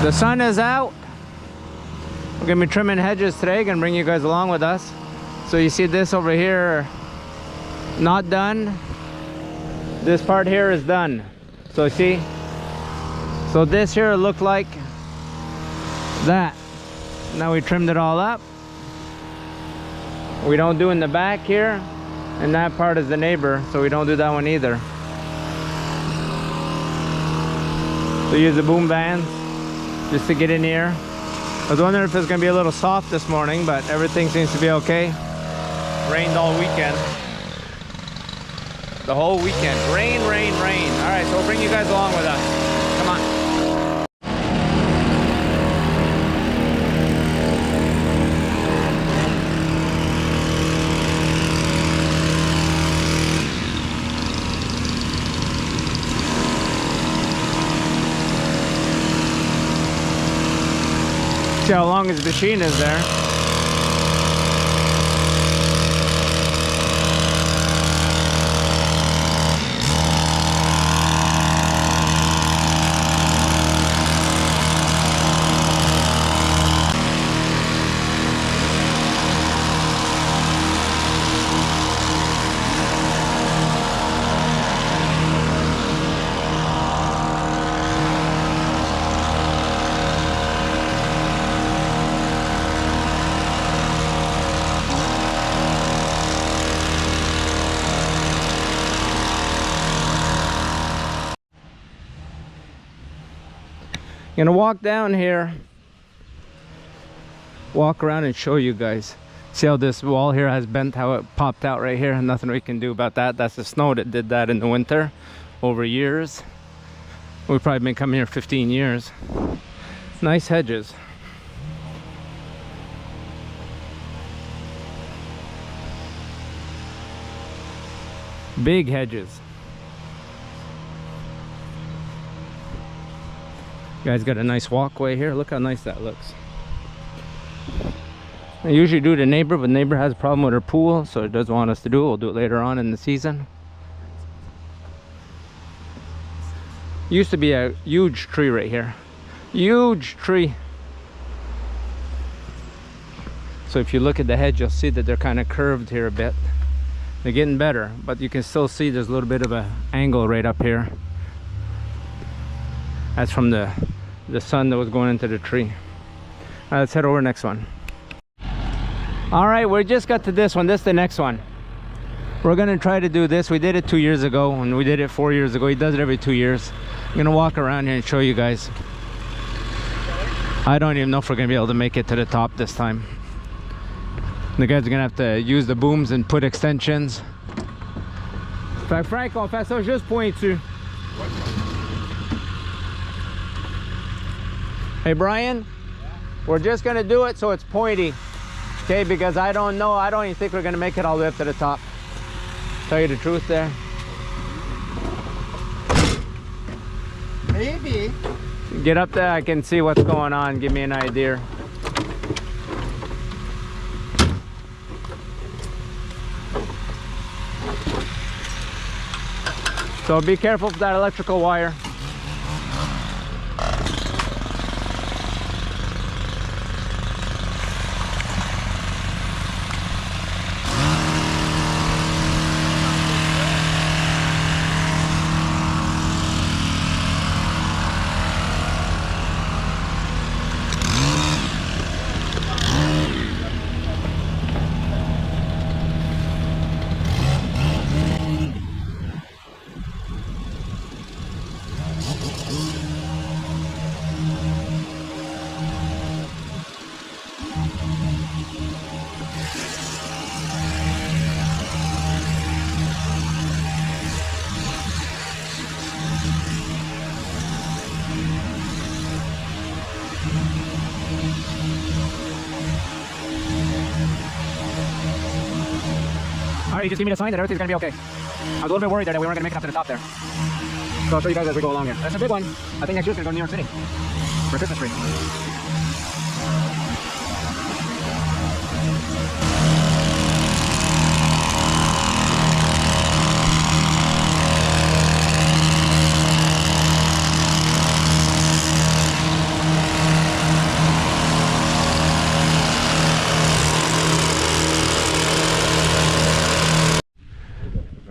The sun is out. We're gonna be trimming hedges today, gonna bring you guys along with us. So you see this over here, not done. This part here is done. So see, so this here looked like that. Now we trimmed it all up. We don't do in the back here, and that part is the neighbor, so we don't do that one either. So use the boom vans just to get in here. I was wondering if it's gonna be a little soft this morning, but everything seems to be okay. Rained all weekend. The whole weekend. Rain, rain, rain. All right, so we'll bring you guys along with us. Come on. See how long his machine is there. Gonna walk down here, walk around and show you guys. See how this wall here has bent, how it popped out right here? Nothing we can do about that. That's the snow that did that in the winter over years. We've probably been coming here 15 years. Nice hedges. Big hedges. You guys got a nice walkway here. Look how nice that looks. I usually do the neighbor, but neighbor has a problem with her pool, so it doesn't want us to do it. We'll do it later on in the season. Used to be a huge tree right here. Huge tree. So if you look at the hedge, you'll see that they're kind of curved here a bit. They're getting better, but you can still see there's a little bit of an angle right up here. That's from the sun that was going into the tree. Let's head over next one. All right, we just got to this one. This is the next one. We're gonna try to do this. We did it 2 years ago, and we did it 4 years ago. He does it every 2 years. I'm gonna walk around here and show you guys. I don't even know if we're gonna be able to make it to the top this time. The guys are gonna have to use the booms and put extensions. Frank, on fait ça juste point dessus. Hey Brian, we're just gonna do it so it's pointy, okay? Because I don't know, I don't even think we're gonna make it all the way up to the top. Tell you the truth there. Maybe. Get up there, I can see what's going on, give me an idea. So be careful with that electrical wire. Alright, you just give me the sign that everything's gonna be okay. I was a little bit worried there that we weren't gonna make it up to the top there. So I'll show you guys as we go along here. That's a big one. I think next year's gonna go to New York City for Christmas tree.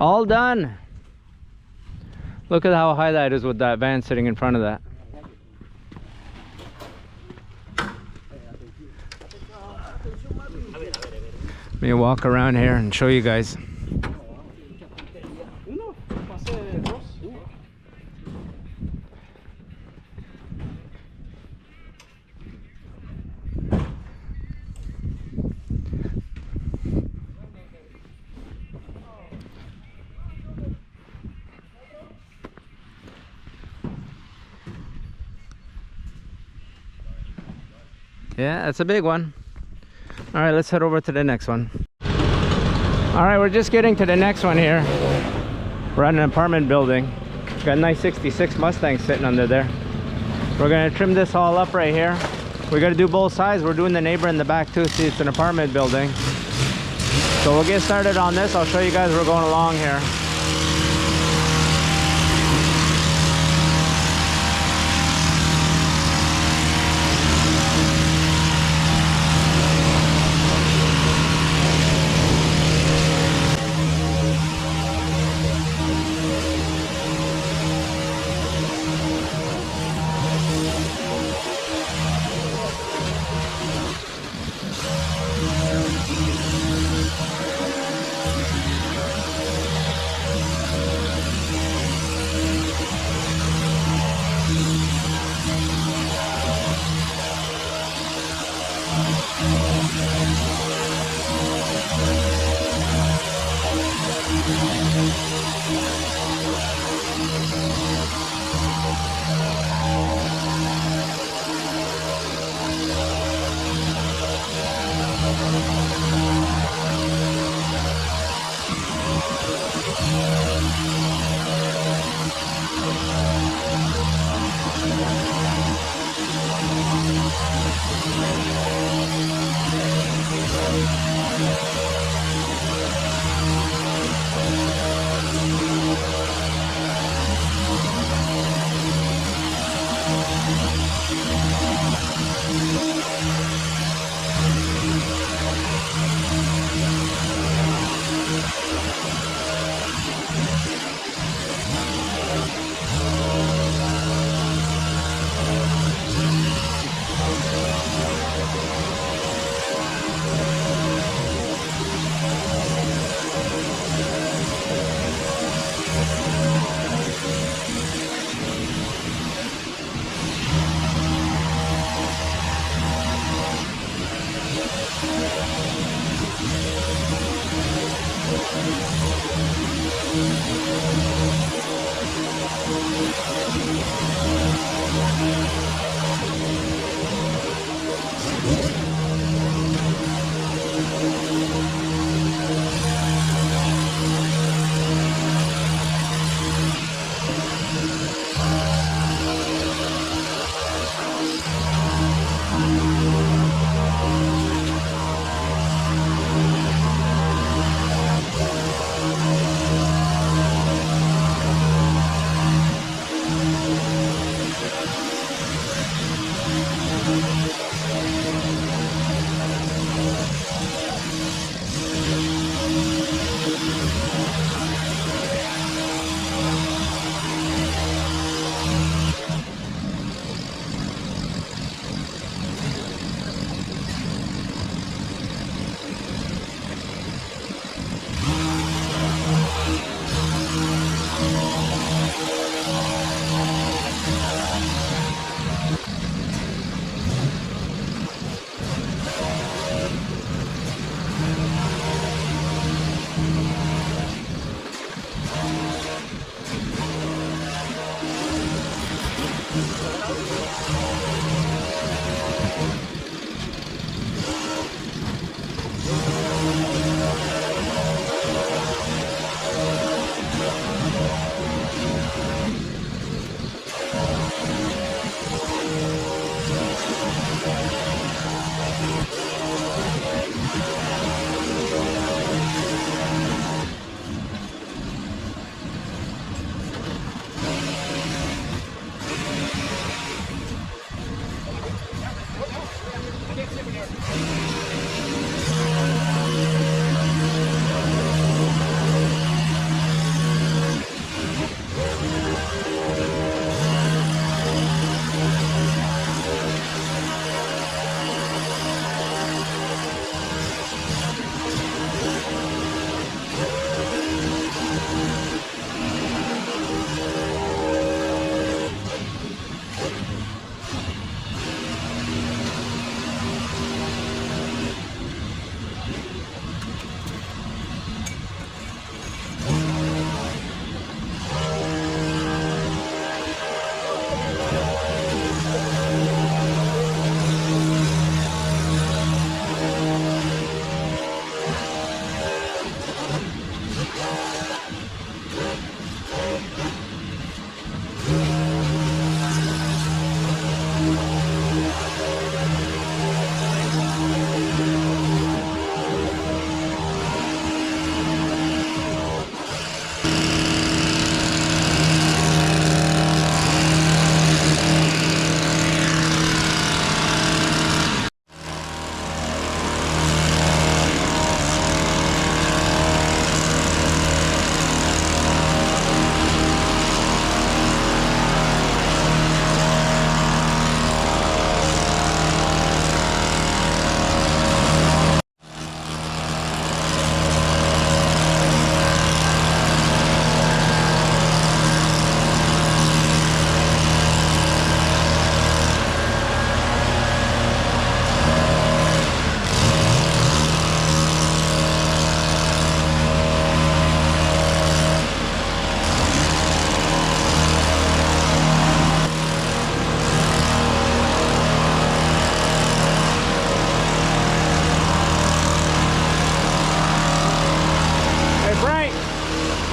All done. Look at how high that is with that van sitting in front of that. Let me walk around here and show you guys. Yeah, that's a big one. All right, let's head over to the next one. All right, we're just getting to the next one here. We're at an apartment building. Got a nice 66 Mustang sitting under there. We're gonna trim this all up right here. We gotta do both sides. We're doing the neighbor in the back too. See, it's an apartment building. So we'll get started on this. I'll show you guys we're going along here.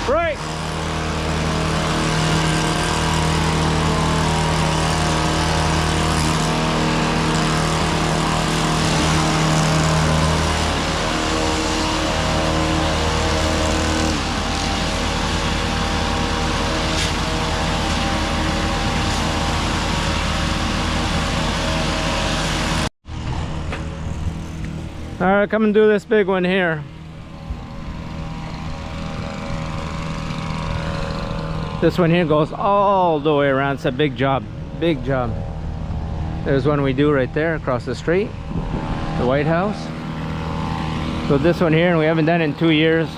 Right. All right, come and do this big one here. This one here goes all the way around. It's a big job, big job. There's one we do right there across the street, the White House. So this one here, and we haven't done it in 2 years.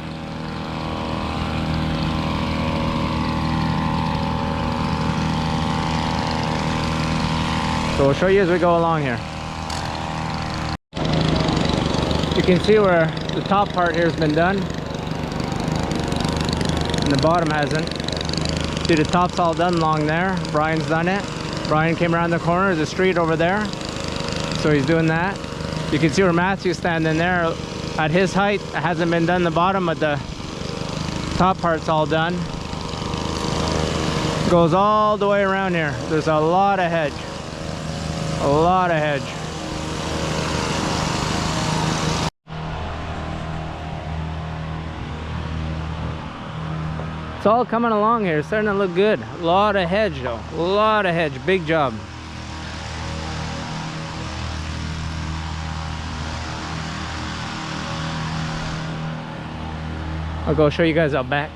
So we'll show you as we go along here. You can see where the top part here has been done and the bottom hasn't. See, the top's all done along there. Brian's done it. Brian came around the corner. There's a street over there, so he's doing that. You can see where Matthew's standing there. At his height, it hasn't been done the bottom, but the top part's all done. Goes all the way around here. There's a lot of hedge. A lot of hedge. It's all coming along here. It's starting to look good. A lot of hedge though. A lot of hedge. Big job. I'll go show you guys out back.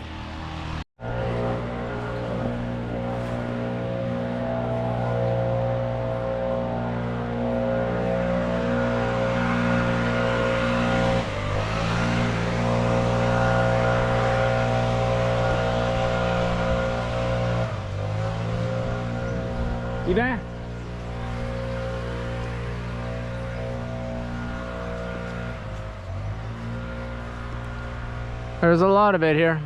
You there? There's a lot of it here.